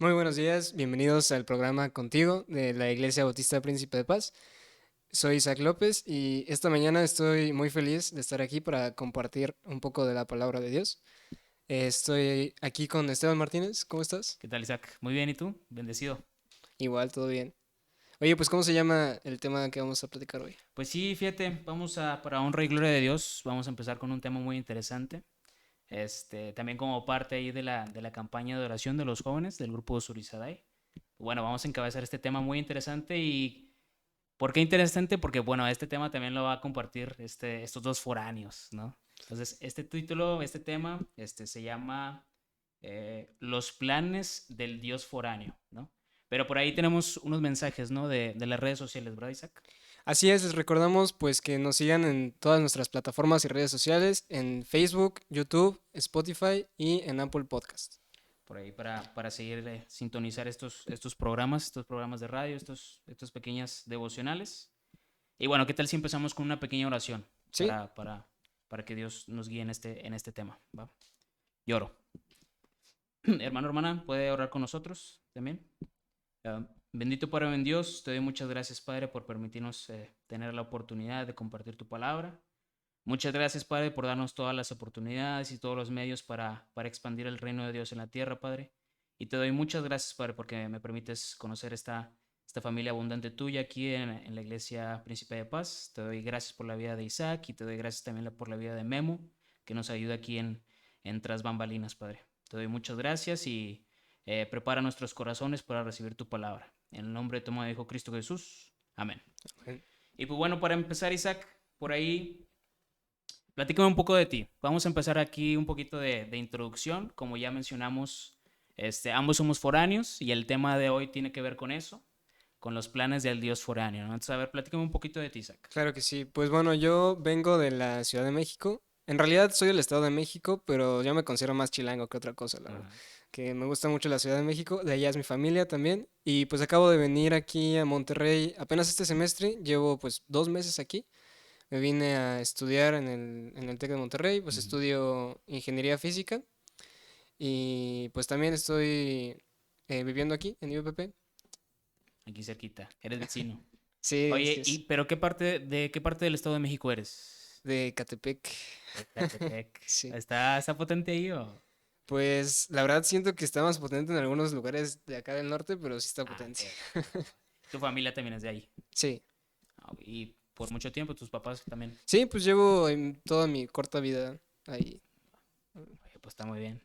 Muy buenos días, bienvenidos al programa Contigo de la Iglesia Bautista Príncipe de Paz. Soy Isaac López y esta mañana estoy muy feliz de estar aquí para compartir un poco de la palabra de Dios. Estoy aquí con Esteban Martínez, ¿cómo estás? ¿Qué tal, Isaac? Muy bien, ¿y tú? Bendecido. Igual, todo bien. Oye, pues ¿cómo se llama el tema que vamos a platicar hoy? Pues sí, fíjate, para honra y gloria de Dios, vamos a empezar con un tema muy interesante. También como parte ahí de la campaña de oración de los jóvenes del grupo Surizadai. Bueno, vamos a encabezar este tema muy interesante y ¿por qué interesante? Porque bueno, este tema también lo va a compartir estos dos foráneos, ¿no? Entonces, este título, este tema, se llama Los planes del Dios foráneo, ¿no? Pero por ahí tenemos unos mensajes, ¿no? De las redes sociales, ¿verdad, Isaac? Así es, les recordamos pues que nos sigan en todas nuestras plataformas y redes sociales, en Facebook, YouTube, Spotify y en Apple Podcast. Por ahí para seguir sintonizar estos programas de radio, estos pequeñas devocionales. Y bueno, ¿qué tal si empezamos con una pequeña oración ¿Sí? para que Dios nos guíe en este tema? ¿Va? Lloro. Hermano, hermana, ¿puede orar con nosotros también? Bendito Padre en Dios, te doy muchas gracias, Padre, por permitirnos tener la oportunidad de compartir tu palabra. Muchas gracias, Padre, por darnos todas las oportunidades y todos los medios para expandir el reino de Dios en la tierra, Padre. Y te doy muchas gracias, Padre, porque me permites conocer esta familia abundante tuya aquí en la iglesia Príncipe de Paz. Te doy gracias por la vida de Isaac y te doy gracias también por la vida de Memo, que nos ayuda aquí en Tras Bambalinas, Padre. Te doy muchas gracias y prepara nuestros corazones para recibir tu palabra. En el nombre de tu Hijo Cristo Jesús. Amén. Y pues bueno, para empezar, Isaac, por ahí platícame un poco de ti. Vamos a empezar aquí un poquito de introducción. Como ya mencionamos, ambos somos foráneos y el tema de hoy tiene que ver con eso, con los planes del Dios foráneo, ¿no? Entonces, a ver, platícame un poquito de ti, Isaac. Claro que sí. Pues bueno, yo vengo de la Ciudad de México. En realidad soy del Estado de México, pero yo me considero más chilango que otra cosa, la verdad. Ajá. Que me gusta mucho la Ciudad de México, de allá es mi familia también. Y pues acabo de venir aquí a Monterrey apenas este semestre, llevo pues 2 meses aquí. Me vine a estudiar en el TEC de Monterrey, pues Ujú. estudio ingeniería física y pues también estoy viviendo aquí en UPP. Aquí cerquita, eres vecino. Sí, así Oye, es. pero qué parte del Estado de México eres? De Catepec. De Catepec. Sí. ¿Está potente ahí o? Pues la verdad siento que está más potente en algunos lugares de acá del norte, pero sí está Ah, potente. ok, ok. Tu familia también es de ahí. Sí, Y por mucho tiempo tus papás también. sí, pues llevo en toda mi corta vida ahí. Oye, pues está muy bien.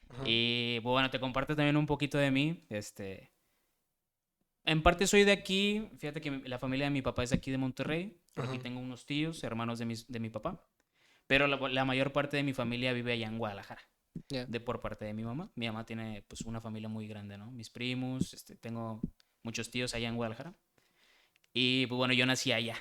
Ajá, Y bueno, te comparto también un poquito de mí. En parte soy de aquí, fíjate que la familia de mi papá es de aquí de Monterrey. Por aquí ajá, tengo unos tíos, hermanos de mi papá. Pero la mayor parte de mi familia vive allá en Guadalajara, ya. por parte de mi mamá. Mi mamá tiene pues una familia muy grande, ¿no? Mis primos, tengo muchos tíos allá en Guadalajara. Y pues bueno, yo nací allá,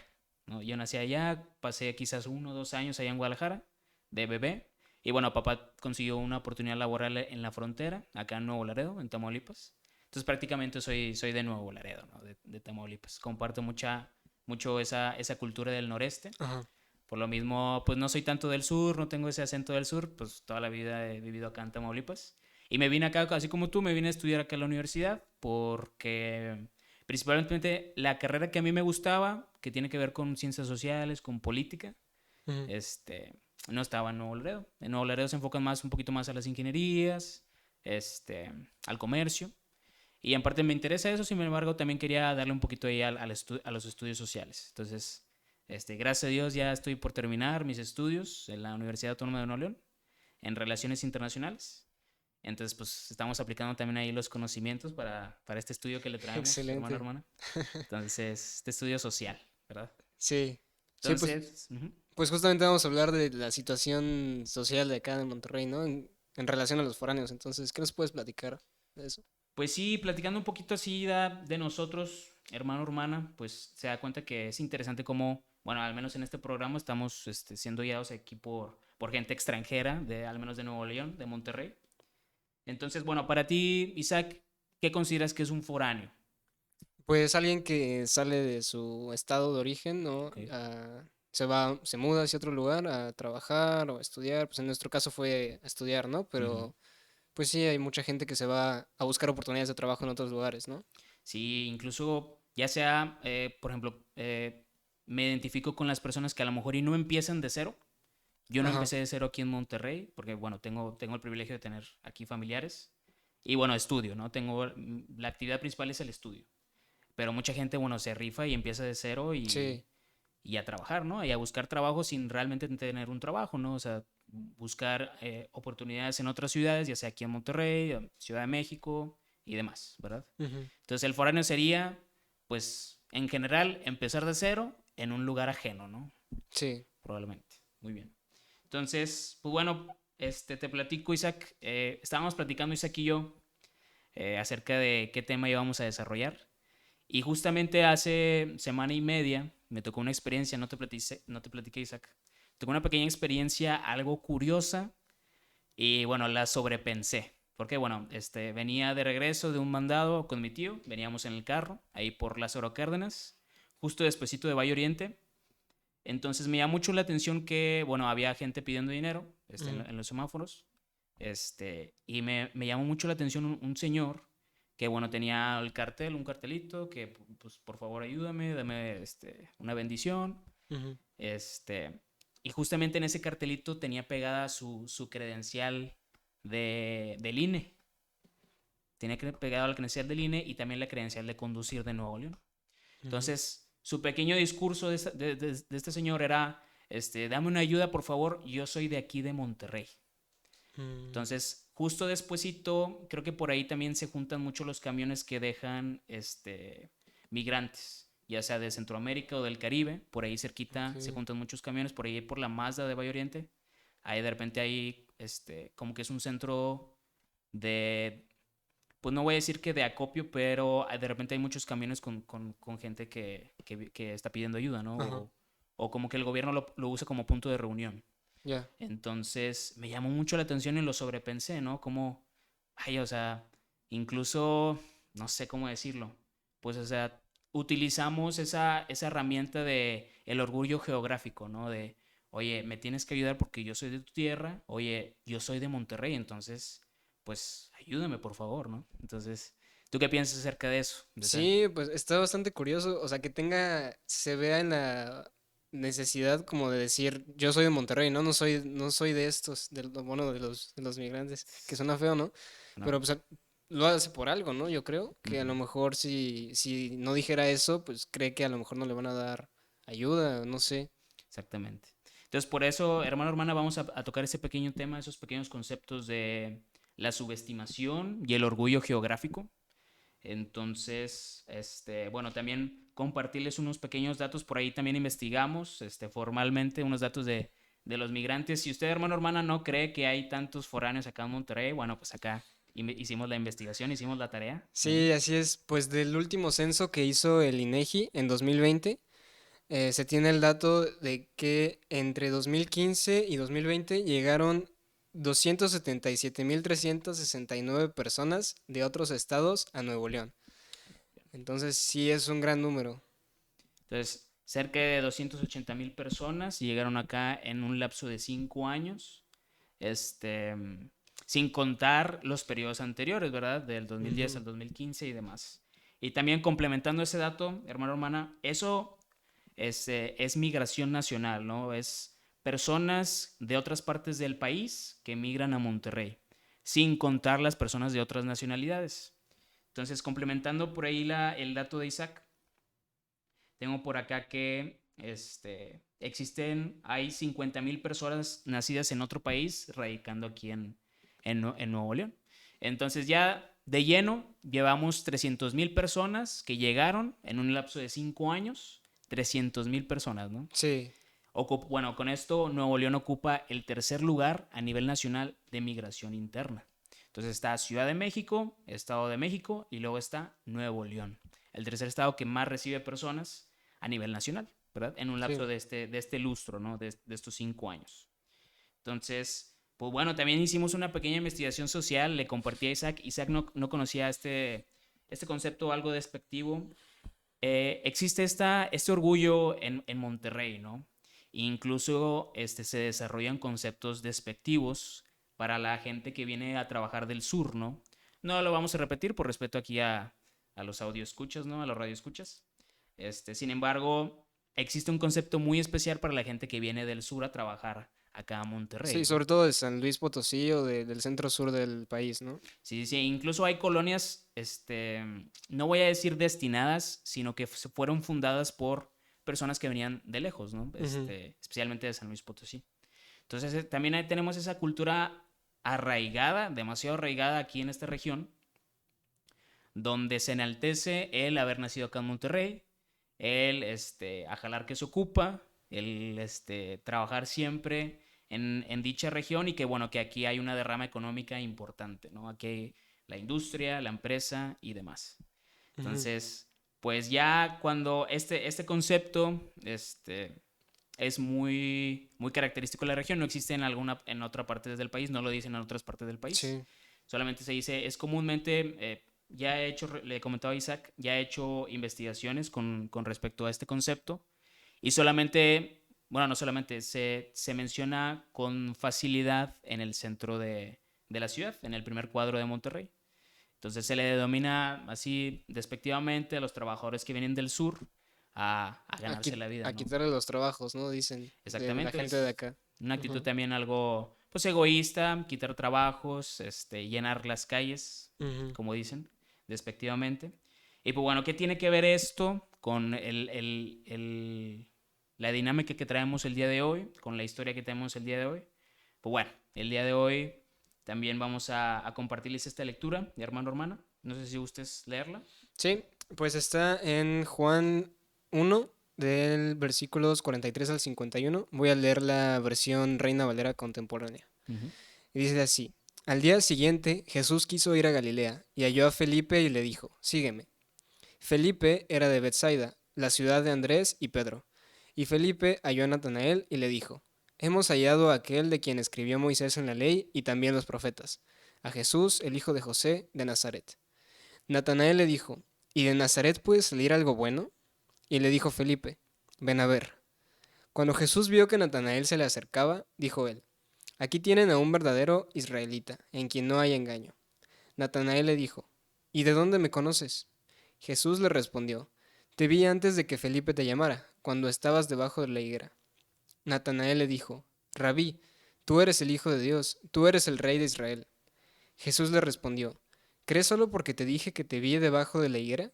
¿no? Yo nací allá, pasé quizás 1 o 2 años allá en Guadalajara, de bebé. Y bueno, papá consiguió una oportunidad laboral en la frontera, acá en Nuevo Laredo, en Tamaulipas. Entonces prácticamente soy de Nuevo Laredo, ¿no? De Tamaulipas. Comparto mucho esa cultura del noreste. Ajá. Por lo mismo, pues no soy tanto del sur, no tengo ese acento del sur, pues toda la vida he vivido acá en Tamaulipas. Y me vine acá, así como tú, me vine a estudiar acá en la universidad porque principalmente la carrera que a mí me gustaba, que tiene que ver con ciencias sociales, con política, Ujú. no estaba en Nuevo Laredo. En Nuevo Laredo se enfocan un poquito más a las ingenierías, al comercio. Y en parte me interesa eso, sin embargo, también quería darle un poquito ahí a los estudios sociales. Entonces, gracias a Dios ya estoy por terminar mis estudios en la Universidad Autónoma de Nuevo León en Relaciones Internacionales. Entonces, pues estamos aplicando también ahí los conocimientos para este estudio que le traemos, hermano, Excelente. hermana. Entonces, este estudio social, ¿verdad? Sí, sí, pues, Entonces, ujú. pues justamente vamos a hablar de la situación social de acá en Monterrey, ¿no? En relación a los foráneos. Entonces, ¿qué nos puedes platicar de eso? Pues sí, platicando un poquito así de nosotros, hermano, hermana, pues se da cuenta que es interesante cómo, bueno, al menos en este programa estamos siendo guiados aquí por gente extranjera, al menos de Nuevo León, de Monterrey. Entonces, bueno, para ti, Isaac, ¿qué consideras que es un foráneo? Pues alguien que sale de su estado de origen, ¿no? Ok. Se muda hacia otro lugar a trabajar o a estudiar. Pues en nuestro caso fue a estudiar, ¿no? Ujú. Pues sí, hay mucha gente que se va a buscar oportunidades de trabajo en otros lugares, ¿no? Sí, incluso ya sea, por ejemplo, me identifico con las personas que a lo mejor y no empiezan de cero. Yo no Ajá, empecé de cero aquí en Monterrey, porque bueno, tengo el privilegio de tener aquí familiares. Y bueno, estudio, ¿no? La actividad principal es el estudio. Pero mucha gente, bueno, se rifa y empieza de cero sí. y a trabajar, ¿no? Y a buscar trabajo sin realmente tener un trabajo, ¿no? O sea, buscar oportunidades en otras ciudades, ya sea aquí en Monterrey, Ciudad de México y demás, ¿verdad? Ujú, Entonces el foráneo sería, pues, en general, empezar de cero en un lugar ajeno, ¿no? sí. Probablemente. Muy bien. Entonces, pues bueno, te platico, Isaac. Estábamos platicando, Isaac y yo, acerca de qué tema íbamos a desarrollar. Y justamente hace semana y media me tocó una experiencia, no te platiqué, Isaac. Tocó una pequeña experiencia algo curiosa y bueno, la sobrepensé. Porque bueno, venía de regreso de un mandado con mi tío, veníamos en el carro, ahí por Lázaro Cárdenas, justo despuesito de Valle Oriente. Entonces me llamó mucho la atención que, bueno, había gente pidiendo dinero Ujú, en los semáforos. Y me llamó mucho la atención un señor que, bueno, tenía un cartelito, que, pues, por favor, ayúdame, dame una bendición. ujú, Este, y justamente en ese cartelito tenía pegada su credencial del INE. Tenía pegado la credencial del INE y también la credencial de conducir de Nuevo León. ujú, Entonces, su pequeño discurso de este señor era, dame una ayuda, por favor, yo soy de aquí de Monterrey. mm, Entonces, justo despuesito, creo que por ahí también se juntan mucho los camiones que dejan migrantes, ya sea de Centroamérica o del Caribe. Por ahí cerquita se ok. juntan muchos camiones, por ahí por la Mazda de Valle Oriente. Ahí de repente hay, como que es un centro de, pues no voy a decir que de acopio, pero de repente hay muchos camiones con gente que está pidiendo ayuda, ¿no? Ajá, O como que el gobierno lo usa como punto de reunión. ya. Entonces me llamó mucho la atención y lo sobrepensé, ¿no? Como, ay, o sea, incluso, no sé cómo decirlo, pues, o sea, utilizamos esa herramienta de el orgullo geográfico, ¿no? De, oye, me tienes que ayudar porque yo soy de tu tierra, oye, yo soy de Monterrey, entonces, pues, ayúdame, por favor, ¿no? Entonces, ¿tú qué piensas acerca de eso? Sí, pues está bastante curioso, o sea, que se vea en la necesidad como de decir, yo soy de Monterrey, ¿no? No soy de estos, bueno, de los migrantes, que suena feo, ¿no? ¿No? Pero pues lo hace por algo, ¿no? Yo creo que a Ujú, lo mejor si no dijera eso, pues cree que a lo mejor no le van a dar ayuda, no sé. exactamente. Entonces, por eso, hermano, hermana, vamos a tocar ese pequeño tema, esos pequeños conceptos de la subestimación y el orgullo geográfico. Entonces, bueno, también compartirles unos pequeños datos. Por ahí también investigamos, formalmente unos datos de los migrantes. Si usted, hermano, hermana, no cree que hay tantos foráneos acá en Monterrey, bueno, pues acá hicimos la investigación, hicimos la tarea. Sí, así es, pues del último censo que hizo el INEGI en 2020. Se tiene el dato de que entre 2015 y 2020 llegaron 277.369 personas de otros estados a Nuevo León. Entonces sí es un gran número. Entonces, cerca de 280,000 personas llegaron acá en un lapso de 5 años, este, sin contar los periodos anteriores, ¿verdad? Del 2010 Ujú, al 2015 y demás. Y también complementando ese dato, hermano, hermana, eso es migración nacional, ¿no? Es personas de otras partes del país que migran a Monterrey, sin contar las personas de otras nacionalidades. Entonces, complementando por ahí el dato de Isaac, tengo por acá que hay 50,000 personas nacidas en otro país radicando aquí en Nuevo León. Entonces ya de lleno llevamos 300,000 personas que llegaron en un lapso de 5 años, 300,000 personas, ¿no? sí, Bueno, con esto Nuevo León ocupa el tercer lugar a nivel nacional de migración interna. Entonces está Ciudad de México, Estado de México y luego está Nuevo León, el tercer estado que más recibe personas a nivel nacional, ¿verdad? En un lapso sí. de este lustro, ¿no? De estos 5 años. Entonces, pues bueno, también hicimos una pequeña investigación social, le compartí a Isaac. Isaac no conocía este concepto algo despectivo. Existe este orgullo en Monterrey, ¿no? Incluso se desarrollan conceptos despectivos para la gente que viene a trabajar del sur, ¿no? No lo vamos a repetir por respeto aquí a los escuchas, ¿no? A los radioescuchas. Sin embargo, existe un concepto muy especial para la gente que viene del sur a trabajar acá a Sí, Monterrey, ¿no? sobre todo de San Luis Potosí o del centro sur del país, ¿no? Sí, sí, incluso hay colonias, no voy a decir destinadas, sino que se fueron fundadas por personas que venían de lejos, ¿no? Ujú. Especialmente de San Luis Potosí. Entonces, también ahí tenemos esa cultura arraigada, demasiado arraigada aquí en esta región, donde se enaltece el haber nacido acá en Monterrey, el a jalar que se ocupa, el trabajar siempre en dicha región y que bueno, que aquí hay una derrama económica importante, ¿no? Aquí hay la industria, la empresa y demás. Ujú. Entonces, pues ya cuando este concepto es muy característico de la región, no existe en otra parte del país, no lo dicen en otras partes del país, Sí. solamente se dice, es comúnmente, ya he hecho, le comentaba a Isaac, ya he hecho investigaciones con respecto a este concepto y solamente, bueno, no solamente, se menciona con facilidad en el centro de la ciudad, en el primer cuadro de Monterrey. Entonces se le denomina así despectivamente a los trabajadores que vienen del sur a ganarse la vida, A ¿no? quitarle los trabajos, ¿no? Dicen, de la Exactamente, gente de es acá. una actitud Ujú. también algo, pues egoísta, quitar trabajos, llenar las calles, Ujú. como dicen, despectivamente. Y pues bueno, ¿qué tiene que ver esto con la dinámica que traemos el día de hoy, con la historia que tenemos el día de hoy? Pues bueno, el día de hoy también vamos a compartirles esta lectura de hermano hermana. No sé si gustes leerla. Sí, pues está en Juan 1, del versículos 43 al 51. Voy a leer la versión Reina Valera contemporánea. Ujú. Y dice así: Al día siguiente, Jesús quiso ir a Galilea, y halló a Felipe y le dijo: Sígueme. Felipe era de Bethsaida, la ciudad de Andrés y Pedro. Y Felipe halló a Natanael y le dijo: Hemos hallado a aquel de quien escribió Moisés en la ley y también los profetas, a Jesús, el hijo de José, de Nazaret. Natanael le dijo: ¿Y de Nazaret puede salir algo bueno? Y le dijo Felipe: Ven a ver. Cuando Jesús vio que Natanael se le acercaba, dijo él: Aquí tienen a un verdadero israelita, en quien no hay engaño. Natanael le dijo: ¿Y de dónde me conoces? Jesús le respondió: Te vi antes de que Felipe te llamara, cuando estabas debajo de la higuera. Natanael le dijo: Rabí, tú eres el Hijo de Dios, tú eres el Rey de Israel. Jesús le respondió: ¿Crees solo porque te dije que te vi debajo de la higuera?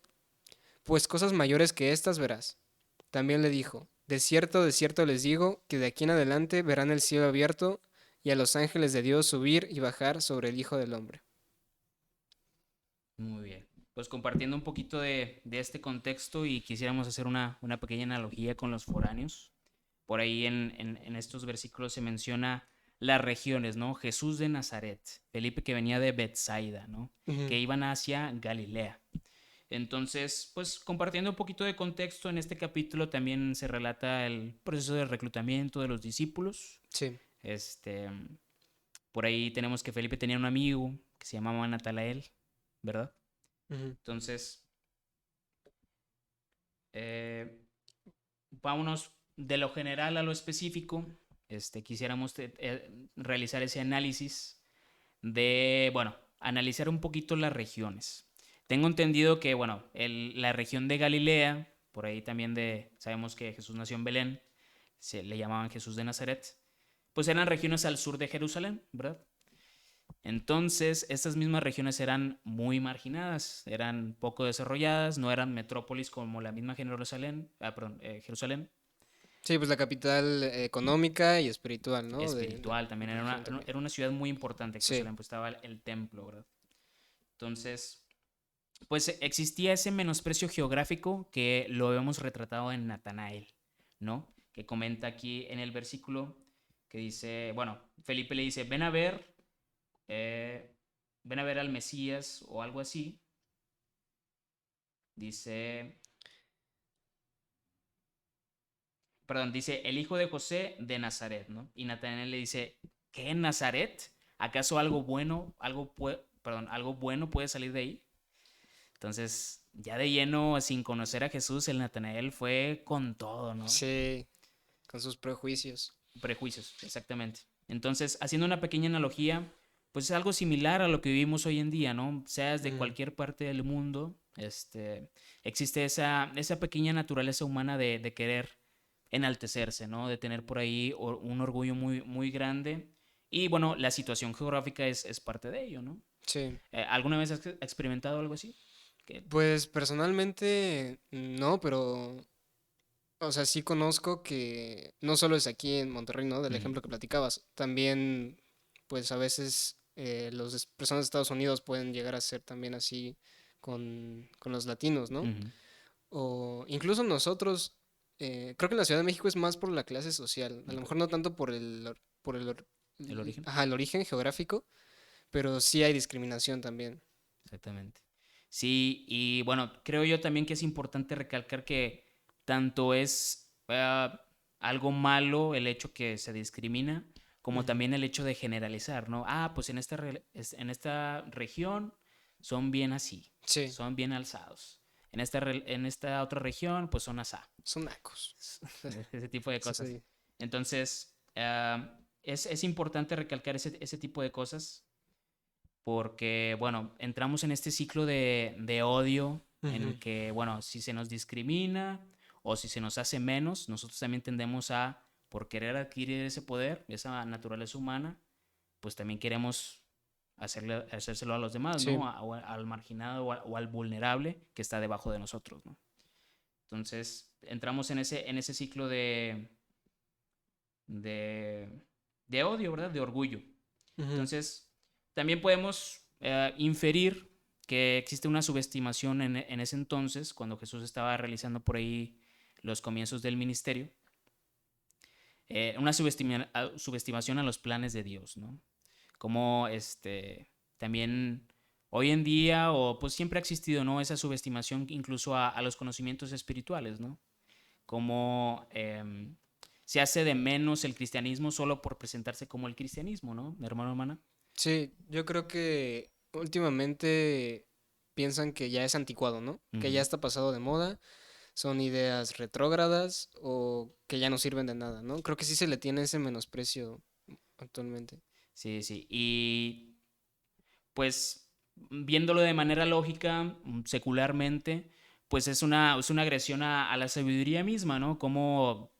Pues cosas mayores que estas verás. También le dijo: de cierto les digo, que de aquí en adelante verán el cielo abierto y a los ángeles de Dios subir y bajar sobre el Hijo del Hombre. Muy bien. Pues compartiendo un poquito de este contexto y quisiéramos hacer una pequeña analogía con los foráneos. Por ahí en estos versículos se menciona las regiones, ¿no? Jesús de Nazaret, Felipe que venía de Bethsaida, ¿no? Ujú. Que iban hacia Galilea. Entonces, pues compartiendo un poquito de contexto, en este capítulo también se relata el proceso de reclutamiento de los discípulos. Sí. Este, por ahí tenemos que Felipe tenía un amigo que se llamaba Natanael, ¿verdad? Ujú. Entonces, eh, vámonos de lo general a lo específico. Quisiéramos realizar ese análisis de, bueno, analizar un poquito las regiones. Tengo entendido que, bueno, la región de Galilea, por ahí también sabemos que Jesús nació en Belén, se le llamaban Jesús de Nazaret, pues eran regiones al sur de Jerusalén, ¿verdad? Entonces, estas mismas regiones eran muy marginadas, eran poco desarrolladas, no eran metrópolis como la misma Jerusalén, Jerusalén, Sí, pues la capital económica y espiritual, ¿no? De espiritual también, la región también. era una ciudad muy importante, Sí. Jerusalén, pues estaba el templo, ¿verdad? Entonces, pues existía ese menosprecio geográfico que lo vemos retratado en Natanael, ¿no? Que comenta aquí en el versículo que dice, bueno, Felipe le dice, eh, ven a ver al Mesías o algo así. Dice, perdón, dice el hijo de José de Nazaret, ¿no? Y Natanael le dice, ¿qué en Nazaret? ¿Acaso algo bueno, perdón, algo bueno puede salir de ahí? Entonces, ya de lleno, sin conocer a Jesús, el Natanael fue con todo, ¿no? Sí, con sus prejuicios. Prejuicios, exactamente. Entonces, haciendo una pequeña analogía, pues es algo similar a lo que vivimos hoy en día, ¿no? Seas de Ujú. cualquier parte del mundo, existe esa pequeña naturaleza humana de querer enaltecerse, ¿no? De tener por ahí un orgullo muy, muy grande. Y bueno, la situación geográfica es parte de ello, ¿no? Sí. ¿Alguna vez has experimentado algo así? Que- Pues personalmente no, pero, o sea, sí conozco que no solo es aquí en Monterrey, ¿no? Del Ujú, ejemplo que platicabas, también, pues a veces los personas de Estados Unidos pueden llegar a ser también así con los latinos, ¿no? ujú. O incluso nosotros, creo que en la Ciudad de México es más por la clase social, a lo Ok. mejor no tanto por El origen. ajá, el origen geográfico, pero sí hay discriminación también. Exactamente. Sí, y bueno, creo yo también que es importante recalcar que tanto es algo malo el hecho que se discrimina, como Ujú. también el hecho de generalizar, ¿no? Ah, pues en esta región son bien así, Sí, son bien alzados. En esta otra región, pues son asá. son nacos. Ese tipo de Sí, cosas. sí. Entonces, es importante recalcar ese tipo de cosas porque, bueno, entramos en este ciclo de odio en Ujú. el que, bueno, si se nos discrimina o si se nos hace menos, nosotros también tendemos a, por querer adquirir ese poder, esa naturaleza humana, pues también queremos hacérselo a los demás, ¿no? Sí. O al marginado o al vulnerable que está debajo de nosotros, ¿no? Entonces, entramos en ese ciclo de, de odio, ¿verdad? De orgullo. Ujú. Entonces, también podemos inferir que existe una subestimación en ese entonces, cuando Jesús estaba realizando por ahí los comienzos del ministerio, una subestimación a los planes de Dios, ¿no? Como también hoy en día, o pues siempre ha existido, ¿no? Esa subestimación incluso a los conocimientos espirituales, ¿no? Como se hace de menos el cristianismo solo por presentarse como el cristianismo, ¿no? Hermano, hermana. Sí, yo creo que últimamente piensan que ya es anticuado, ¿no? Que ya Ujú. está pasado de moda, son ideas retrógradas o que ya no sirven de nada, ¿no? Creo que sí se le tiene ese menosprecio actualmente. Sí, sí. Y pues viéndolo de manera lógica, secularmente, pues es una agresión a la sabiduría misma, ¿no? Como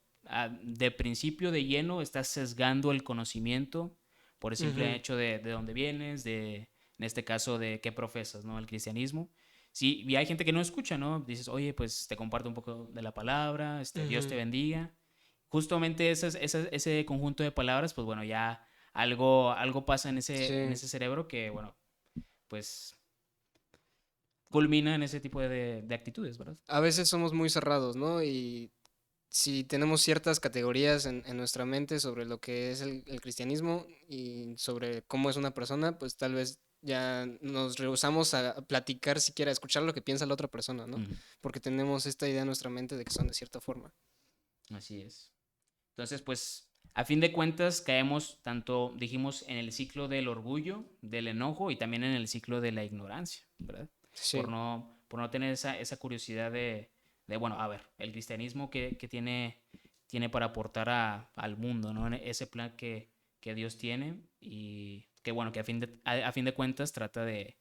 de principio de lleno estás sesgando el conocimiento por el simple Ujú. hecho de dónde vienes, en este caso, de qué profesas, ¿no? El cristianismo. Sí, y hay gente que no escucha, ¿no? Dices, oye, pues te comparto un poco de la palabra, Dios te Ujú. bendiga. Justamente ese conjunto de palabras, pues bueno, ya algo pasa en Sí, ese cerebro que, bueno, pues culmina en ese tipo de actitudes, ¿verdad? a veces somos muy cerrados, ¿no? Y si tenemos ciertas categorías en nuestra mente sobre lo que es el cristianismo y sobre cómo es una persona, pues tal vez ya nos rehusamos a platicar siquiera, a escuchar lo que piensa la otra persona, ¿no? Ujú. Porque tenemos esta idea en nuestra mente de que son de cierta forma. Así es. Entonces, pues, a fin de cuentas, caemos tanto, dijimos, en el ciclo del orgullo, del enojo y también en el ciclo de la ignorancia, ¿verdad? Sí. Por no tener esa curiosidad bueno, a ver, el cristianismo que tiene para aportar al mundo, ¿no? En ese plan que Dios tiene y que, bueno, que a fin de cuentas trata de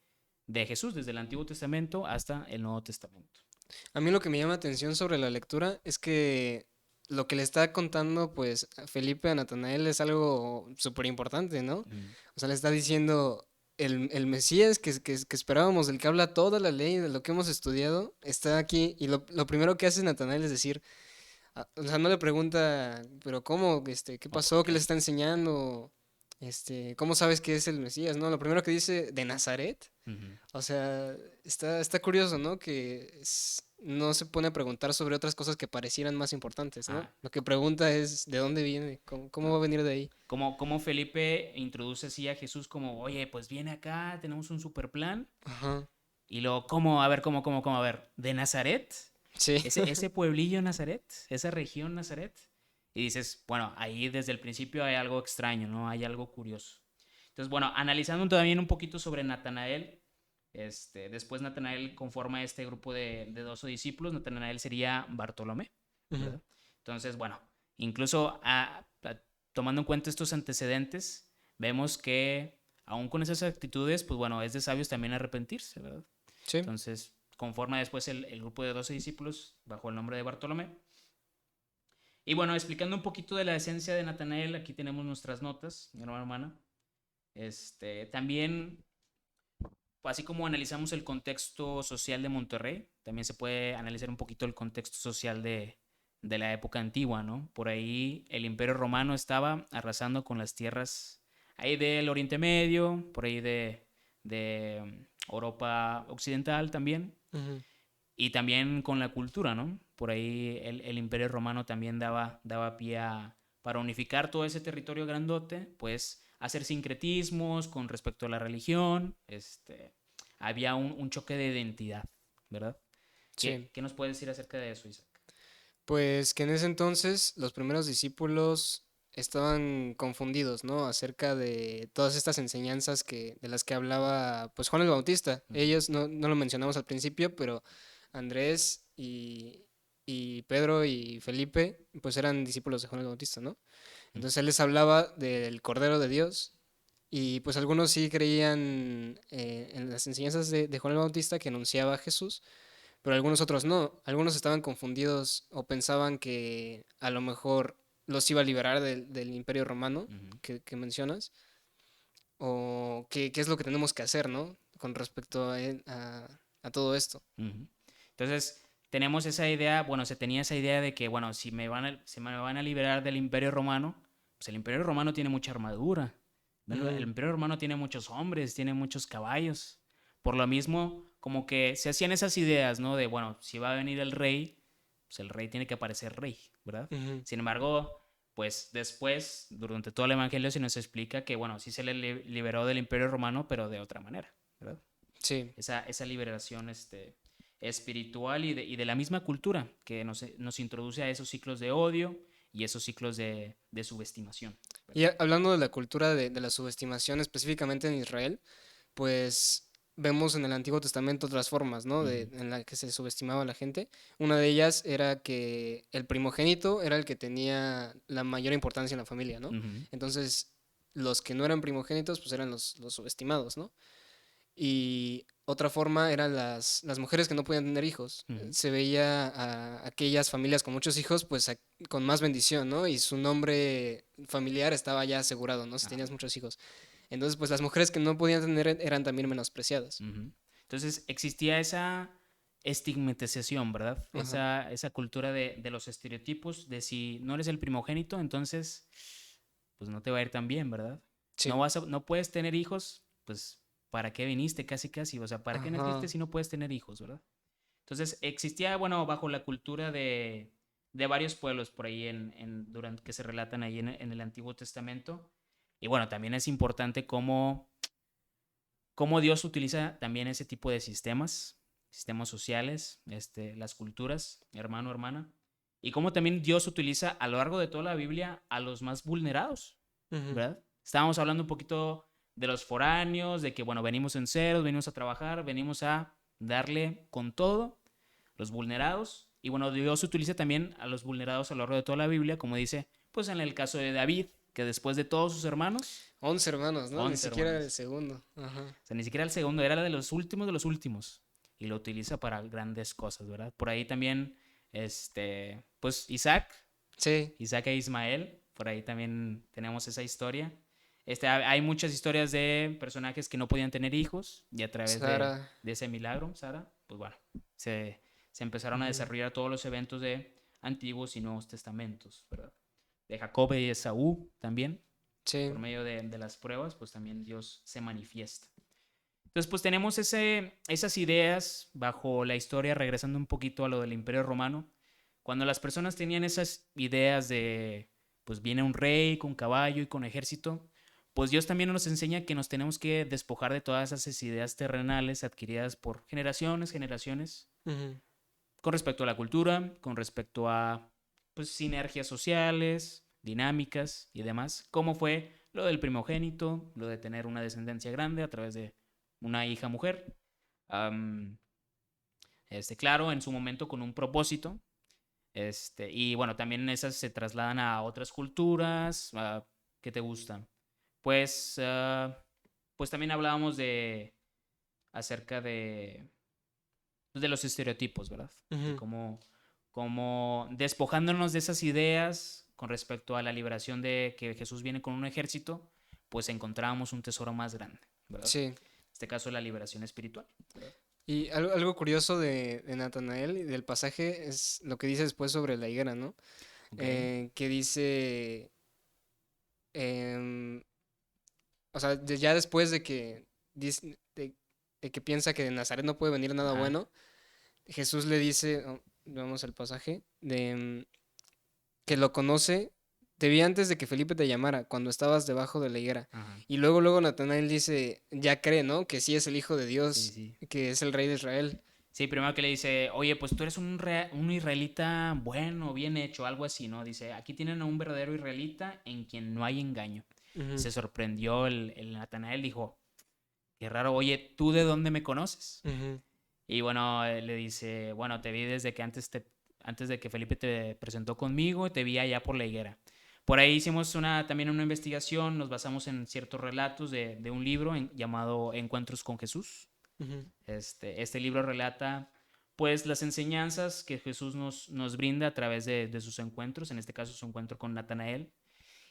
Jesús desde el Antiguo Testamento hasta el Nuevo Testamento. A mí lo que me llama atención sobre la lectura es que lo que le está contando, pues, a Felipe a Natanael es algo súper importante, ¿no? Mm, O sea, le está diciendo, el Mesías que esperábamos, del que habla toda la ley, de lo que hemos estudiado, está aquí. Y lo primero que hace Natanael es decir, o sea, no le pregunta, pero ¿cómo? ¿Qué ¿O por pasó? ¿Qué le qué? está enseñando? ¿Cómo sabes que es el Mesías? No, lo primero que dice, ¿de Nazaret? Ujú. O sea, está curioso, ¿no? No se pone a preguntar sobre otras cosas que parecieran más importantes, ¿no? Ah, Lo que pregunta es ¿de dónde viene? ¿Cómo no. va a venir de ahí? Como Felipe introduce así a Jesús como, oye, pues viene acá, tenemos un super plan. Ajá. Y luego, ¿cómo? A ver, ¿cómo? A ver, ¿de Nazaret? Sí. Ese pueblillo Nazaret, esa región Nazaret. Y dices, bueno, ahí desde el principio hay algo extraño, ¿no? Hay algo curioso. Entonces, bueno, analizando también un poquito sobre Natanael, después Natanael conforma este grupo de 12 discípulos, Natanael sería Bartolomé, Ujú. ¿verdad? Entonces, bueno, incluso tomando en cuenta estos antecedentes, vemos que aún con esas actitudes, pues bueno, es de sabios también arrepentirse, ¿verdad? Sí. Entonces, conforma después el grupo de 12 discípulos bajo el nombre de Bartolomé. Y bueno, explicando un poquito de la esencia de Natanael, aquí tenemos nuestras notas, mi hermana. También, así como analizamos el contexto social de Monterrey, también se puede analizar un poquito el contexto social de la época antigua, ¿no? Por ahí el Imperio Romano estaba arrasando con las tierras ahí del Oriente Medio, por ahí de Europa Occidental también, Ujú. y también con la cultura, ¿no? Por ahí el Imperio Romano también daba pie para unificar todo ese territorio grandote, pues hacer sincretismos con respecto a la religión, había un choque de identidad, ¿verdad? Sí. ¿Qué nos puedes decir acerca de eso, Isaac? Pues que en ese entonces los primeros discípulos estaban confundidos, ¿no? Acerca de todas estas enseñanzas de las que hablaba pues Juan el Bautista. Ujú, Ellos no lo mencionamos al principio, pero Andrés y Pedro y Felipe pues eran discípulos de Juan el Bautista, ¿no? ujú, Entonces él les hablaba del Cordero de Dios y pues algunos sí creían en las enseñanzas de Juan el Bautista que anunciaba a Jesús, pero algunos otros no. Algunos estaban confundidos o pensaban que a lo mejor los iba a liberar del Imperio Romano ujú, que mencionas, o qué es lo que tenemos que hacer, ¿no? Con respecto a todo esto. ujú. Entonces, tenemos esa idea, bueno, se tenía esa idea de que, bueno, si se me van a liberar del Imperio Romano, pues el Imperio Romano tiene mucha armadura. ¿No? El Ujú. Imperio Romano tiene muchos hombres, tiene muchos caballos. Por lo mismo, como que se hacían esas ideas, ¿no? De, bueno, si va a venir el rey, pues el rey tiene que aparecer rey, ¿verdad? Ujú. Sin embargo, pues después, durante todo el Evangelio, se nos explica que, bueno, sí se le liberó del Imperio Romano, pero de otra manera, ¿verdad? Sí. Esa liberación espiritual y de la misma cultura que nos introduce a esos ciclos de odio y esos ciclos de subestimación, Y ¿verdad? hablando de la cultura de la subestimación, específicamente en Israel, pues vemos en el Antiguo Testamento otras formas, ¿no? Ujú, En la que se subestimaba a la gente. Una de ellas era que el primogénito era el que tenía la mayor importancia en la familia, ¿no? ujú, Entonces, los que no eran primogénitos, pues eran los subestimados, ¿no? Y otra forma eran las mujeres que no podían tener hijos. ujú. Se veía a aquellas familias con muchos hijos, pues con más bendición, ¿no? Y su nombre familiar estaba ya asegurado, ¿no? Si Ah, tenías muchos hijos. Entonces, pues las mujeres que no podían tener eran también menospreciadas. ujú. Entonces existía esa estigmatización, ¿verdad? Ajá. Esa cultura de los estereotipos, de si no eres el primogénito, entonces pues no te va a ir tan bien, ¿verdad? Sí. No puedes tener hijos, pues ¿para qué viniste? Casi, casi, o sea, ¿para qué naciste Ajá. si no puedes tener hijos, ¿verdad? Entonces existía, bueno, bajo la cultura de varios pueblos por ahí durante, que se relatan ahí en el Antiguo Testamento. Y bueno, también es importante cómo Dios utiliza también ese tipo de sistemas sociales, las culturas, hermano, hermana, y cómo también Dios utiliza a lo largo de toda la Biblia a los más vulnerados, Ujú. ¿verdad? Estábamos hablando un poquito de los foráneos, de que, bueno, venimos en ceros, venimos a trabajar, venimos a darle con todo, los vulnerados, y bueno, Dios utiliza también a los vulnerados a lo largo de toda la Biblia, como dice, pues en el caso de David, que después de todos sus hermanos, 11 hermanos, ¿no? Ni 11 siquiera era el hermanos, segundo. Ajá. o sea, ni siquiera el segundo, era de los últimos. Y lo utiliza para grandes cosas, ¿verdad? Por ahí también, pues Sí. Isaac e Ismael, por ahí también tenemos esa historia. Hay muchas historias de personajes que no podían tener hijos y a través Sara. de ese milagro, Sara, pues bueno, se empezaron a Ujú. desarrollar todos los eventos de Antiguos y Nuevos Testamentos, ¿verdad? De Jacob y Esaú también, por Sí. medio de las pruebas, pues también Dios se manifiesta. Entonces, pues tenemos esas ideas bajo la historia, regresando un poquito a lo del Imperio Romano. Cuando las personas tenían esas ideas de, pues viene un rey con caballo y con ejército, pues Dios también nos enseña que nos tenemos que despojar de todas esas ideas terrenales adquiridas por generaciones, Ujú. con respecto a la cultura, con respecto a, pues, sinergias sociales, dinámicas y demás, como fue lo del primogénito, lo de tener una descendencia grande a través de una hija mujer. Um, claro, en su momento con un propósito. Y bueno, también esas se trasladan a otras culturas. ¿Qué te gustan? Pues pues también hablábamos acerca de los estereotipos, ¿verdad? De cómo despojándonos de esas ideas con respecto a la liberación de que Jesús viene con un ejército, pues encontrábamos un tesoro más grande, ¿verdad? Sí. En este caso, la liberación espiritual, ¿verdad? Y algo curioso de Natanael y del pasaje es lo que dice después sobre la higuera, ¿no? Ok. Que dice, em, o sea, ya después de que, de que piensa que de Nazaret no puede venir nada Ajá. bueno, Jesús le dice, vamos al pasaje, que lo conoce, te vi antes de que Felipe te llamara, cuando estabas debajo de la higuera. Ajá. Y luego Natanael dice, ya cree, ¿no? Que sí es el Hijo de Sí, Dios, sí. que es el Rey de Israel. Sí, primero que le dice, oye, pues tú eres un israelita bueno, bien hecho, algo así, ¿no? Dice, aquí tienen a un verdadero israelita en quien no hay engaño. Ujú, Se sorprendió el Natanael, dijo, qué raro, oye, ¿tú de dónde me conoces? ujú, Y bueno, le dice, bueno, te vi desde que antes de que Felipe te presentó conmigo, te vi allá por la higuera. Por ahí hicimos también una investigación, nos basamos en ciertos relatos de un libro llamado Encuentros con Jesús. ujú. Este libro relata pues las enseñanzas que Jesús nos brinda a través de sus encuentros, en este caso su encuentro con Natanael.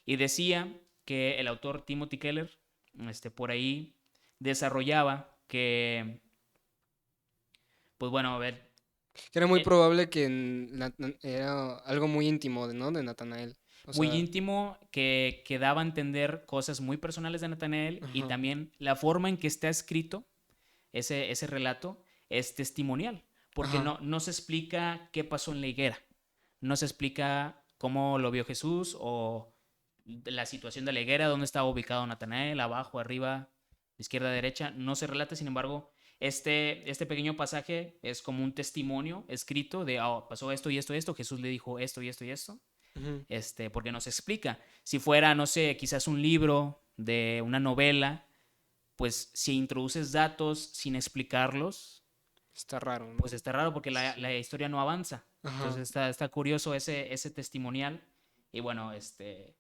Y decía que el autor Timothy Keller por ahí desarrollaba que, pues bueno, a ver, Que era muy eh, probable que era algo muy íntimo, ¿no? De Natanael. O muy sea, íntimo que daba a entender cosas muy personales de Natanael y ajá, también la forma en que está escrito ese relato es testimonial, porque ajá, no se explica qué pasó en la higuera, no se explica cómo lo vio Jesús o la situación de la higuera, dónde estaba ubicado Natanael, abajo, arriba, izquierda, derecha, no se relata, sin embargo, este pequeño pasaje es como un testimonio escrito de, oh, pasó esto y esto y esto, Jesús le dijo esto y esto y esto, ujú, porque nos explica. Si fuera, no sé, quizás un libro de una novela, pues si introduces datos sin explicarlos, está raro, pues ¿no? está raro porque la Sí. historia no avanza. Ajá. Entonces está curioso ese testimonial y bueno, ese,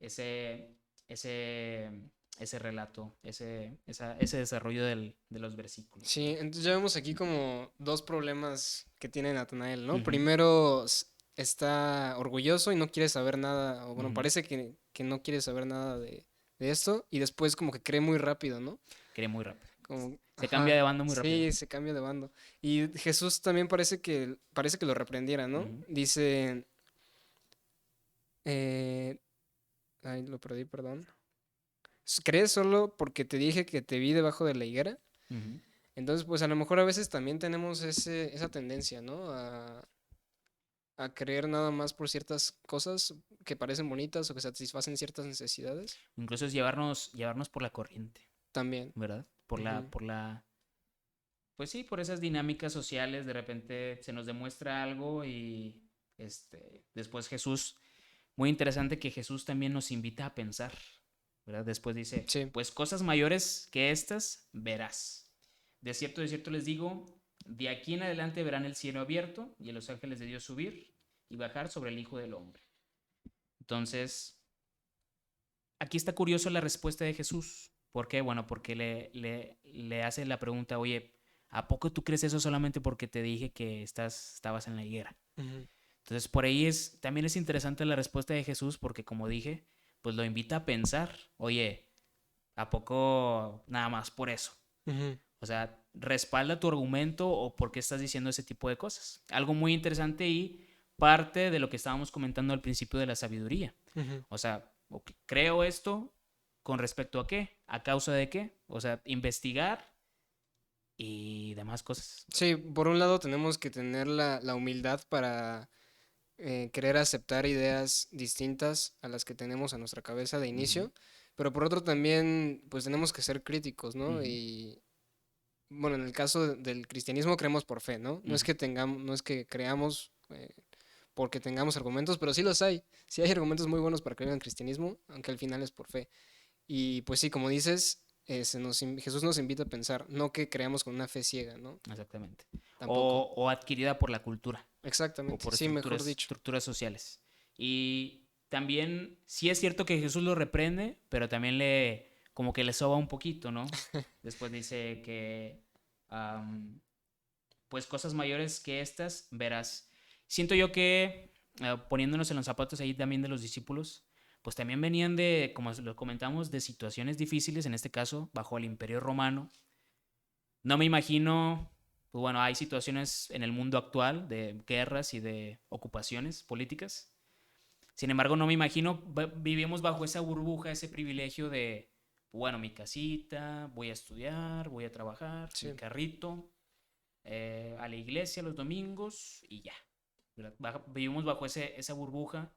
ese, ese relato, ese desarrollo de los versículos, Sí, ¿verdad? entonces ya vemos aquí como dos problemas que tiene Natanael, ¿no? Ujú, Primero, está orgulloso y no quiere saber nada, o bueno, ujú. parece que no quiere saber nada de esto, y después como que cree muy rápido, ¿no? Cree muy rápido. Como, Se cambia de ajá, bando muy rápido. sí, se cambia de bando. Y Jesús también parece que lo reprendiera, ¿no? Ujú, Dice, eh, ay, lo perdí, perdón. ¿Crees solo porque te dije que te vi debajo de la higuera? ujú. Entonces, pues a lo mejor a veces también tenemos esa tendencia, ¿no? A creer nada más por ciertas cosas que parecen bonitas o que satisfacen ciertas necesidades. Incluso es llevarnos por la corriente, También. ¿verdad? Por Ujú, pues sí, por esas dinámicas sociales, de repente se nos demuestra algo y después Jesús, muy interesante que Jesús también nos invita a pensar, ¿verdad? Después dice, sí. pues cosas mayores que estas verás. De cierto les digo, de aquí en adelante verán el cielo abierto y a los ángeles de Dios subir y bajar sobre el Hijo del Hombre. Entonces, aquí está curioso la respuesta de Jesús. ¿Por qué? Bueno, porque le hace la pregunta, oye, ¿a poco tú crees eso solamente porque te dije que estabas en la higuera? Ujú, Entonces, por ahí también es interesante la respuesta de Jesús porque, como dije, pues lo invita a pensar, oye, ¿a poco nada más por eso? ujú, O sea, respalda tu argumento o por qué estás diciendo ese tipo de cosas. Algo muy interesante y parte de lo que estábamos comentando al principio de la sabiduría. ujú. O sea, creo esto con respecto a qué, a causa de qué. O sea, investigar y demás cosas. Sí, por un lado tenemos que tener la humildad para querer aceptar ideas distintas a las que tenemos a nuestra cabeza de Ujú, inicio, pero por otro también, pues tenemos que ser críticos, ¿no? ujú, Y bueno, en el caso del cristianismo creemos por fe, ¿no? ujú. No es que creamos porque tengamos argumentos, pero sí los hay. Sí hay argumentos muy buenos para creer en el cristianismo, aunque al final es por fe. Y pues sí, como dices, Jesús nos invita a pensar, no que creamos con una fe ciega, ¿no? Exactamente. Tampoco. O adquirida por la cultura o Exactamente, por sí, mejor dicho. estructuras sociales. Y también sí es cierto que Jesús lo reprende, pero también como que le soba un poquito, ¿no? Después dice que, pues cosas mayores que estas verás. Siento yo que, poniéndonos en los zapatos ahí también de los discípulos, pues también venían de, como lo comentamos, de situaciones difíciles, en este caso, bajo el Imperio Romano. No me imagino, pues bueno, hay situaciones en el mundo actual de guerras y de ocupaciones políticas. Sin embargo, no me imagino, vivimos bajo esa burbuja, ese privilegio de, bueno, mi casita, voy a estudiar, voy a trabajar, mi Sí. carrito, a la iglesia los domingos y ya. Vivimos bajo esa burbuja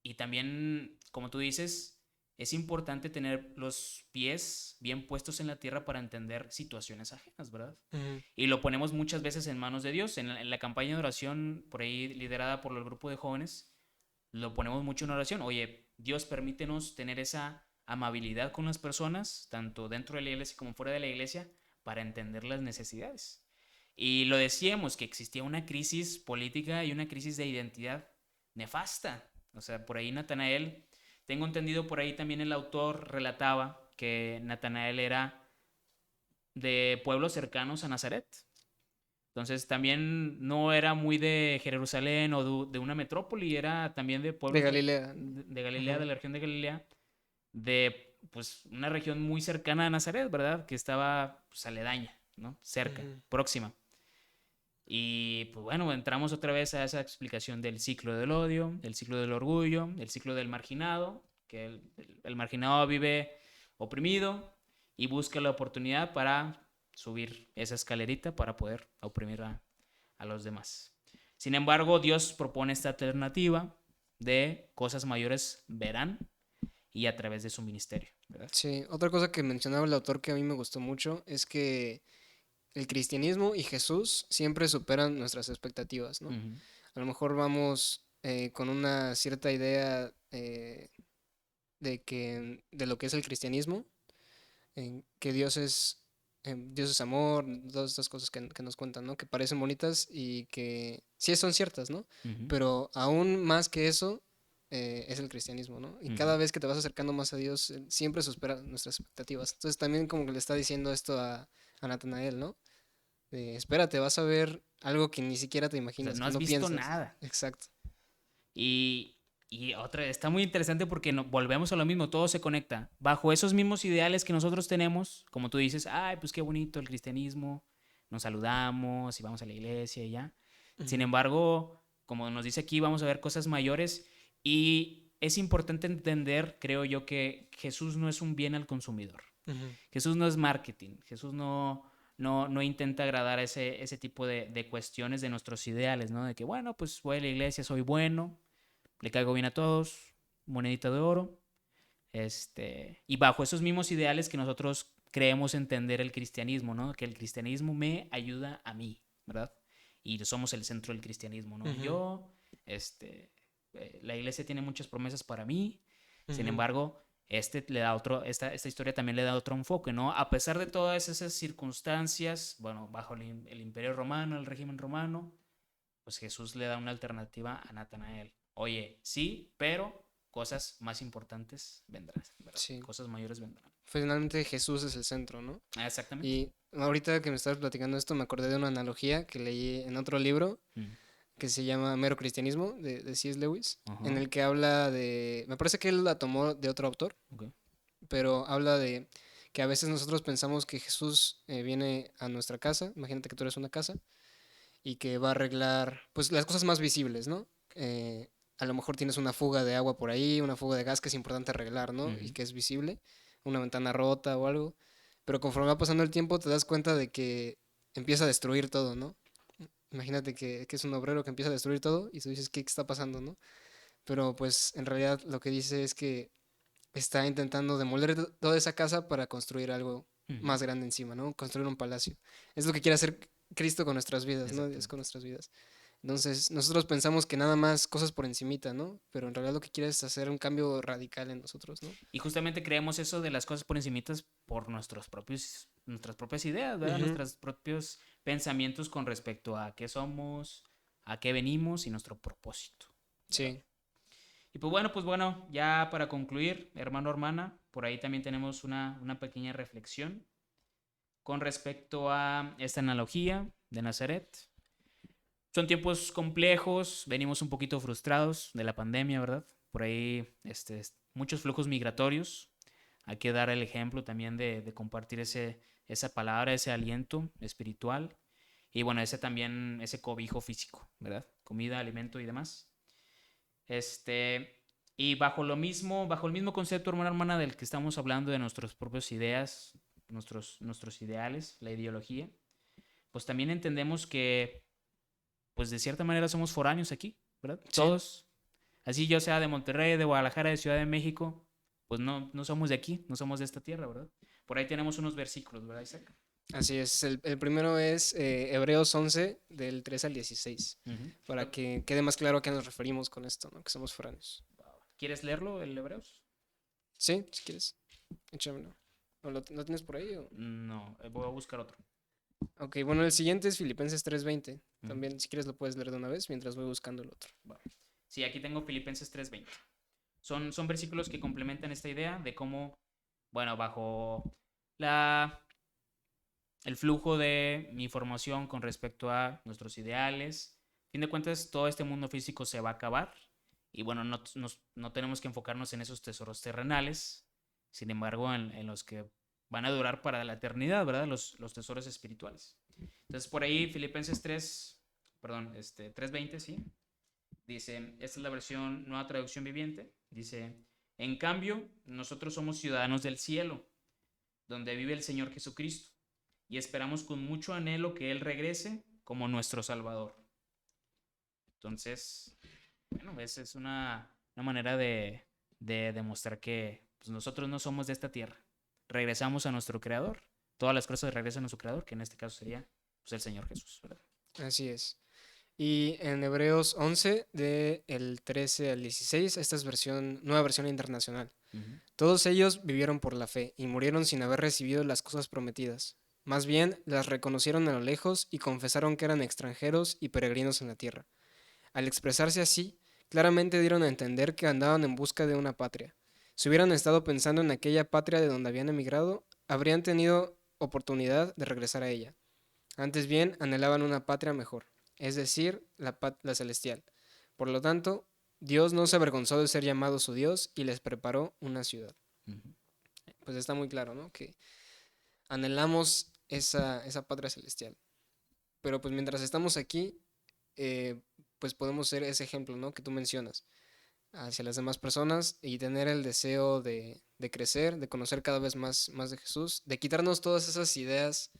y también, como tú dices, es importante tener los pies bien puestos en la tierra para entender situaciones ajenas, ¿verdad? Ujú. Y lo ponemos muchas veces en manos de Dios. En la campaña de oración, por ahí liderada por el grupo de jóvenes, lo ponemos mucho en oración. Oye, Dios, permítenos tener esa amabilidad con las personas, tanto dentro de la iglesia como fuera de la iglesia, para entender las necesidades. Y lo decíamos, que existía una crisis política y una crisis de identidad nefasta. O sea, por ahí Natanael, tengo entendido por ahí también el autor relataba que Natanael era de pueblos cercanos a Nazaret. Entonces también no era muy de Jerusalén o de una metrópoli, era también de De pueblos Galilea. de Galilea, de Ujú. la región de Galilea, de pues una región muy cercana a Nazaret, ¿verdad? Que estaba pues, aledaña, ¿no? Cerca, Ujú. próxima. Y pues bueno, entramos otra vez a esa explicación del ciclo del odio, del ciclo del orgullo, el ciclo del marginado, que el marginado vive oprimido y busca la oportunidad para subir esa escalerita para poder oprimir a los demás. Sin embargo, Dios propone esta alternativa de cosas mayores verán y a través de su ministerio, ¿verdad? Sí, otra cosa que mencionaba el autor que a mí me gustó mucho es que el cristianismo y Jesús siempre superan nuestras expectativas, ¿no? Ujú, A lo mejor vamos con una cierta idea de lo que es el cristianismo, que Dios es amor, todas estas cosas que nos cuentan, ¿no? Que parecen bonitas y que sí son ciertas, ¿no? ujú, Pero aún más que eso es el cristianismo, ¿no? Y ujú. cada vez que te vas acercando más a Dios, siempre supera nuestras expectativas. Entonces también como que le está diciendo esto a Natanael, ¿no? Espérate, vas a ver algo que ni siquiera te O sea, imaginas, no que has no visto piensas. nada. Exacto. Y, y otra, está muy interesante porque volvemos a lo mismo, todo se conecta. Bajo esos mismos ideales que nosotros tenemos, como tú dices, ay, pues qué bonito el cristianismo, nos saludamos y vamos a la iglesia y ya. Sin Ujú, embargo, como nos dice aquí, vamos a ver cosas mayores y es importante entender, creo yo, que Jesús no es un bien al consumidor. ujú. Jesús no es marketing, Jesús no intenta agradar ese tipo de cuestiones de nuestros ideales, ¿no? De que, bueno, pues voy a la iglesia, soy bueno, le caigo bien a todos, monedita de oro, y bajo esos mismos ideales que nosotros creemos entender el cristianismo, ¿no? Que el cristianismo me ayuda a mí, ¿verdad? Y somos el centro del cristianismo, ¿no? Ujú, Yo, la iglesia tiene muchas promesas para mí, sin ujú. embargo, esta historia también le da otro enfoque, ¿no? A pesar de todas esas circunstancias, bueno, bajo el Imperio Romano, el régimen romano, pues Jesús le da una alternativa a Natanael. Oye, sí, pero cosas más importantes vendrán, ¿verdad? Sí. Cosas mayores vendrán. Finalmente Jesús es el centro, ¿no? Ah, exactamente. Y ahorita que me estabas platicando esto, me acordé de una analogía que leí en otro libro Mm, que se llama Mero Cristianismo, de C.S. Lewis, en ajá, el que habla de, me parece que él la tomó de otro autor, ok. pero habla de que a veces nosotros pensamos que Jesús viene a nuestra casa, imagínate que tú eres una casa, y que va a arreglar, pues, las cosas más visibles, ¿no? A lo mejor tienes una fuga de agua por ahí, una fuga de gas que es importante arreglar, ¿no? Y Ujú, que es visible, una ventana rota o algo, pero conforme va pasando el tiempo te das cuenta de que empieza a destruir todo, ¿no? Imagínate que es un obrero que empieza a destruir todo y tú dices, ¿qué está pasando, no? Pero pues en realidad lo que dice es que está intentando demoler toda esa casa para construir algo ujú, más grande encima, ¿no? Construir un palacio. Es lo que quiere hacer Cristo con nuestras vidas, ¿no? Dios con exactamente. nuestras vidas. Entonces, nosotros pensamos que nada más cosas por encimita, ¿no? Pero en realidad lo que quiere es hacer un cambio radical en nosotros, ¿no? Y justamente creemos eso de las cosas por encimitas por nuestras propias ideas, ¿verdad? Ujú. Nuestros propios pensamientos con respecto a qué somos, a qué venimos y nuestro propósito, ¿verdad? Sí. Y pues bueno, ya para concluir, hermano, hermana, por ahí también tenemos una pequeña reflexión con respecto a esta analogía de Nazaret. Son tiempos complejos, venimos un poquito frustrados de la pandemia, ¿verdad? Por ahí muchos flujos migratorios. Hay que dar el ejemplo también de compartir esa palabra, ese aliento espiritual. Y bueno, ese cobijo físico, ¿verdad? Comida, alimento y demás. Y bajo el mismo concepto, hermana, del que estamos hablando, de nuestras propias ideas, nuestros ideales, la ideología, pues también entendemos que, pues de cierta manera somos foráneos aquí, ¿verdad? Sí, Todos, así yo sea de Monterrey, de Guadalajara, de Ciudad de México, pues no somos de aquí, no somos de esta tierra, ¿verdad? Por ahí tenemos unos versículos, ¿verdad, Isaac? así es. El primero es Hebreos 11, del 3 al 16, Ujú. para que quede más claro a qué nos referimos con esto, ¿no? Que somos foráneos. ¿Quieres leerlo, el Hebreos? Sí, si quieres, échamelo. ¿O lo tienes por ahí? No, voy a buscar otro. Ok, bueno, el siguiente es Filipenses 3:20. Ujú. También, si quieres, lo puedes leer de una vez mientras voy buscando el otro. Va. Sí, aquí tengo Filipenses 3:20. Son versículos que complementan esta idea de cómo, bueno, bajo la, el flujo de mi formación con respecto a nuestros ideales, a fin de cuentas, todo este mundo físico se va a acabar y bueno, no tenemos que enfocarnos en esos tesoros terrenales, sin embargo, en los que van a durar para la eternidad, ¿verdad? Los tesoros espirituales. Entonces, por ahí, Filipenses 3:20, sí. Dice, esta es la versión Nueva Traducción Viviente. Dice, en cambio, nosotros somos ciudadanos del cielo, donde vive el Señor Jesucristo, y esperamos con mucho anhelo que Él regrese como nuestro Salvador. Entonces, bueno, esa es una manera de demostrar que pues, nosotros no somos de esta tierra. Regresamos a nuestro Creador. Todas las cosas regresan a su Creador, que en este caso sería pues, el Señor Jesús, ¿verdad? Así es. Y en Hebreos 11, del 13 al 16, esta es nueva versión internacional. Uh-huh. Todos ellos vivieron por la fe y murieron sin haber recibido las cosas prometidas. Más bien, las reconocieron a lo lejos y confesaron que eran extranjeros y peregrinos en la tierra. Al expresarse así, claramente dieron a entender que andaban en busca de una patria. Si hubieran estado pensando en aquella patria de donde habían emigrado, habrían tenido oportunidad de regresar a ella. Antes bien, anhelaban una patria mejor, es decir, la celestial. Por lo tanto, Dios no se avergonzó de ser llamado su Dios y les preparó una ciudad. Uh-huh. Pues está muy claro, ¿no? Que anhelamos esa patria celestial. Pero pues mientras estamos aquí, eh, pues podemos ser ese ejemplo, ¿no? Que tú mencionas hacia las demás personas y tener el deseo de crecer, de conocer cada vez más de Jesús, de quitarnos todas esas ideas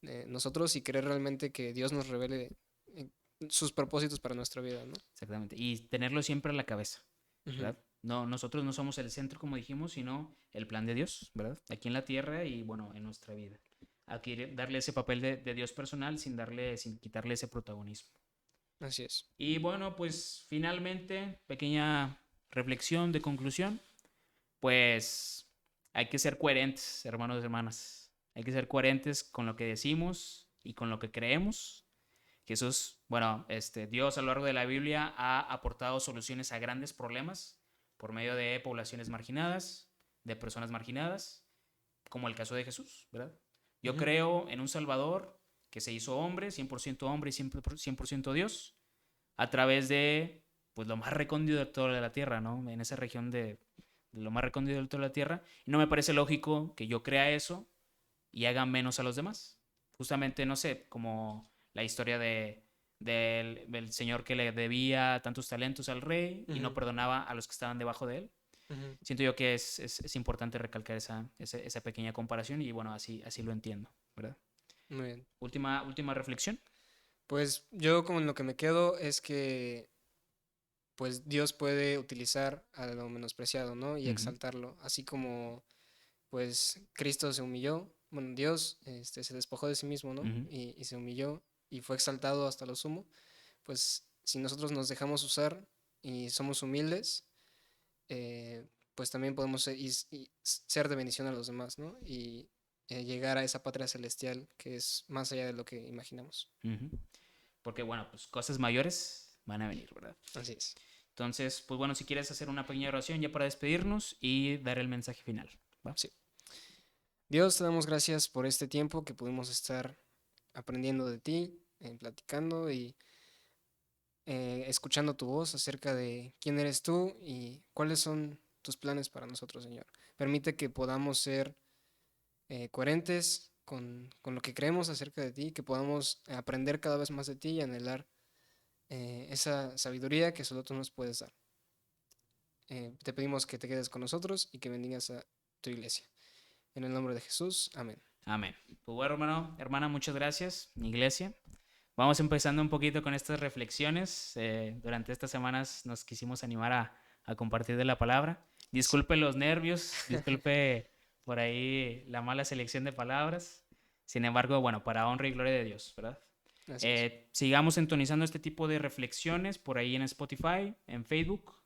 de nosotros y querer realmente que Dios nos revele eh, sus propósitos para nuestra vida, ¿no? Exactamente. Y tenerlo siempre a la cabeza, Ujú. ¿verdad? No, nosotros no somos el centro, como dijimos, sino el plan de Dios, ¿verdad? Aquí en la tierra y, bueno, en nuestra vida. Aquí darle ese papel de Dios personal sin quitarle ese protagonismo. Así es. Y bueno, pues finalmente, pequeña reflexión de conclusión, pues hay que ser coherentes, hermanos y hermanas. Hay que ser coherentes con lo que decimos y con lo que creemos. Jesús, bueno, Dios a lo largo de la Biblia ha aportado soluciones a grandes problemas por medio de poblaciones marginadas, de personas marginadas, como el caso de Jesús, ¿verdad? Yo Ujú. creo en un Salvador que se hizo hombre y 100% Dios, a través de pues lo más recóndito de toda la tierra, ¿no? En esa región de lo más recóndito de toda la tierra. Y no me parece lógico que yo crea eso y haga menos a los demás. Justamente, no sé, como la historia del señor que le debía tantos talentos al rey y no Ujú. perdonaba a los que estaban debajo de él. Ujú. Siento yo que es importante recalcar esa pequeña comparación y bueno, así lo entiendo, ¿verdad? Muy bien. Última reflexión. Pues yo con lo que me quedo es que pues Dios puede utilizar a lo menospreciado, ¿no? Y Ujú, exaltarlo, así como pues Cristo se humilló, bueno, Dios se despojó de sí mismo, ¿no? ujú, Y se humilló y fue exaltado hasta lo sumo, pues si nosotros nos dejamos usar y somos humildes, pues también podemos y ser de bendición a los demás, ¿no? Y llegar a esa patria celestial que es más allá de lo que imaginamos. ujú. Porque bueno, pues cosas mayores van a venir, ¿verdad? Así es. Entonces, pues bueno, si quieres hacer una pequeña oración ya para despedirnos y dar el mensaje final. ¿va? Sí. Dios, te damos gracias por este tiempo que pudimos estar aprendiendo de ti, platicando y escuchando tu voz acerca de quién eres tú y cuáles son tus planes para nosotros, Señor. Permite que podamos ser coherentes con lo que creemos acerca de ti, que podamos aprender cada vez más de ti y anhelar esa sabiduría que solo tú nos puedes dar. Te pedimos que te quedes con nosotros y que bendigas a tu iglesia. En el nombre de Jesús, amén. Amén. Pues bueno, hermano, hermana, muchas gracias, mi iglesia. Vamos empezando un poquito con estas reflexiones. Durante estas semanas nos quisimos animar a compartir de la palabra. Disculpe los nervios, disculpe por ahí la mala selección de palabras. Sin embargo, bueno, para honra y gloria de Dios, ¿verdad? Así es. Sigamos sintonizando este tipo de reflexiones por ahí en Spotify, en Facebook,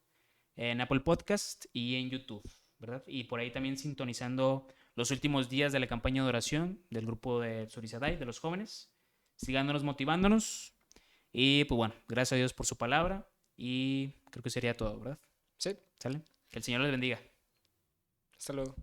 en Apple Podcast y en YouTube, ¿verdad? Y por ahí también sintonizando los últimos días de la campaña de oración del grupo de Surisadai, de los jóvenes. Sigándonos motivándonos. Y pues bueno, gracias a Dios por su palabra. Y creo que sería todo, ¿verdad? Sí, ¿Sale? Que el Señor les bendiga. hasta luego.